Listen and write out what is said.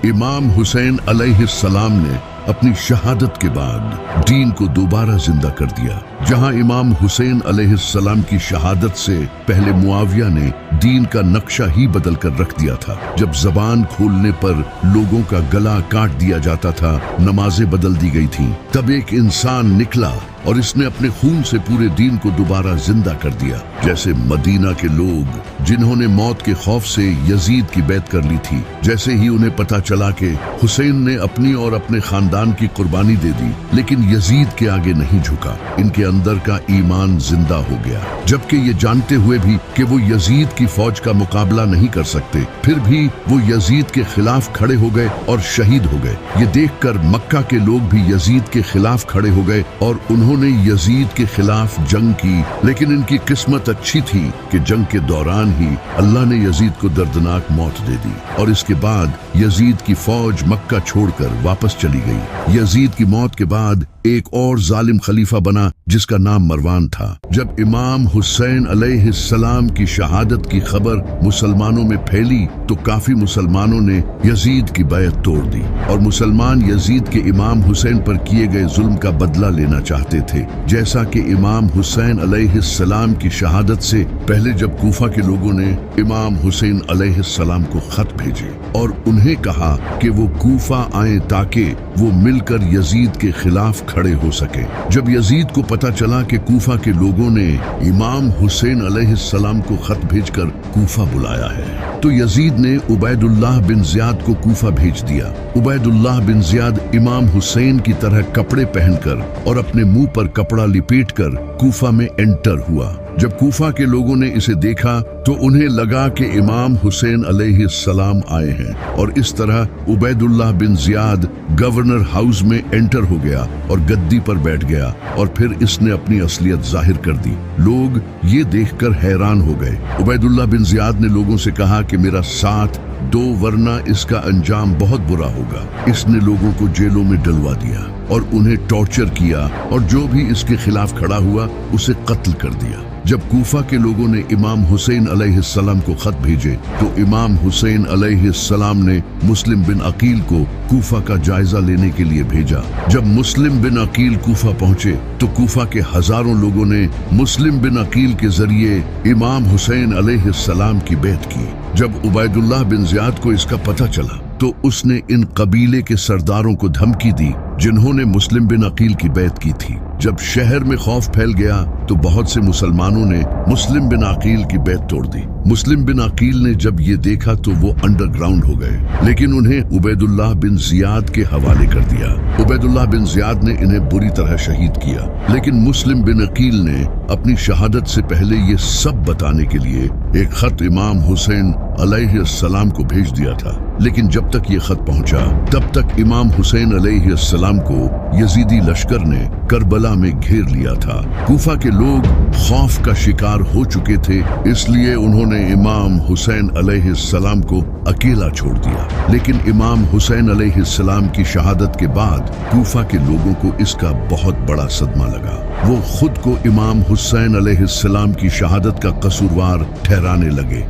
امام حسین علیہ السلام نے اپنی شہادت کے بعد دین کو دوبارہ زندہ کر دیا۔ جہاں امام حسین علیہ السلام کی شہادت سے پہلے معاویہ نے دین کا نقشہ ہی بدل کر رکھ دیا تھا۔ جب زبان کھولنے پر لوگوں کا گلا کاٹ دیا جاتا تھا، نمازیں بدل دی گئی تھیں، تب ایک انسان نکلا اور اس نے اپنے خون سے پورے دین کو دوبارہ زندہ کر دیا۔ جیسے مدینہ کے لوگ جنہوں نے موت کے خوف سے یزید کی بیعت کر لی تھی، جیسے ہی انہیں پتہ چلا کہ حسین نے اپنی اور اپنے خاندان کی قربانی دے دی لیکن یزید کے آگے نہیں جھکا، ان کے اندر کا ایمان زندہ ہو گیا۔ جبکہ یہ جانتے ہوئے بھی کہ وہ یزید کی فوج کا مقابلہ نہیں کر سکتے، پھر بھی وہ یزید کے خلاف کھڑے ہو گئے اور شہید ہو گئے۔ یہ دیکھ کر مکہ کے لوگ بھی یزید کے خلاف کھڑے ہو گئے اور انہوں نے یزید کے خلاف جنگ کی، لیکن ان کی قسمت اچھی تھی کہ جنگ کے دوران ہی اللہ نے یزید کو دردناک موت دے دی اور اس کے بعد یزید کی فوج مکہ چھوڑ کر واپس چلی گئی۔ یزید کی موت کے بعد ایک اور ظالم خلیفہ بنا جس کا نام مروان تھا۔ جب امام حسین علیہ السلام کی شہادت کی خبر مسلمانوں میں پھیلی تو کافی مسلمانوں نے یزید کی بیعت توڑ دی اور مسلمان یزید کے امام حسین پر کیے گئے ظلم کا بدلہ لینا چاہتے تھے، جیسا کہ امام حسین علیہ السلام کی شہادت سے پہلے جب کوفہ کے لوگوں نے امام حسین علیہ السلام کو خط بھیجے اور انہیں کہا کہ وہ کوفہ آئیں تاکہ وہ مل کر یزید کے خلاف کھڑے ہو سکے۔ جب یزید کو پتہ چلا کہ کوفہ کے لوگوں نے امام حسین علیہ السلام کو خط بھیج کر کوفہ بلایا ہے تو یزید نے عبید اللہ بن زیاد کو کوفہ بھیج دیا۔ عبید اللہ بن زیاد امام حسین کی طرح کپڑے پہن کر اور اپنے منہ پر کپڑا لپیٹ کر کوفہ میں انٹر ہوا۔ جب کوفہ کے لوگوں نے اسے دیکھا تو انہیں لگا کہ امام حسین علیہ السلام آئے ہیں اور اس طرح عبید اللہ بن زیاد گورنر ہاؤس میں انٹر ہو گیا اور گدی پر بیٹھ گیا اور پھر اس نے اپنی اصلیت ظاہر کر دی۔ لوگ یہ دیکھ کر حیران ہو گئے۔ عبید اللہ بن زیاد نے لوگوں سے کہا کہ میرا ساتھ دو ورنہ اس کا انجام بہت برا ہوگا۔ اس نے لوگوں کو جیلوں میں ڈلوا دیا اور انہیں ٹارچر کیا اور جو بھی اس کے خلاف کھڑا ہوا اسے قتل کر دیا۔ جب کوفہ کے لوگوں نے امام حسین علیہ السلام کو خط بھیجے تو امام حسین علیہ السلام نے مسلم بن عقیل کو کوفہ کا جائزہ لینے کے لیے بھیجا۔ جب مسلم بن عقیل کوفہ پہنچے تو کوفہ کے ہزاروں لوگوں نے مسلم بن عقیل کے ذریعے امام حسین علیہ السلام کی بیعت کی۔ جب عبید اللہ بن زیاد کو اس کا پتہ چلا تو اس نے ان قبیلے کے سرداروں کو دھمکی دی جنہوں نے مسلم بن عقیل کی بیعت کی تھی۔ جب شہر میں خوف پھیل گیا تو بہت سے مسلمانوں نے مسلم بن عقیل کی بیعت توڑ دی۔ مسلم بن عقیل نے جب یہ دیکھا تو وہ انڈر گراؤنڈ ہو گئے، لیکن انہیں عبید اللہ بن زیاد کے حوالے کر دیا۔ عبید اللہ بن زیاد نے انہیں بری طرح شہید کیا، لیکن مسلم بن عقیل نے اپنی شہادت سے پہلے یہ سب بتانے کے لیے ایک خط امام حسین علیہ السلام کو بھیج دیا تھا، لیکن جب تک یہ خط پہنچا تب تک امام حسین علیہ السلام کو یزیدی لشکر نے کربلا میں گھیر لیا تھا۔ کوفہ کے لوگ خوف کا شکار ہو چکے تھے، اس لیے انہوں نے امام حسین علیہ السلام کو اکیلا چھوڑ دیا، لیکن امام حسین علیہ السلام کی شہادت کے بعد کوفہ کے لوگوں کو اس کا بہت بڑا صدمہ لگا۔ وہ خود کو امام حسین علیہ السلام کی شہادت کا قصوروار ٹھہرانے لگے۔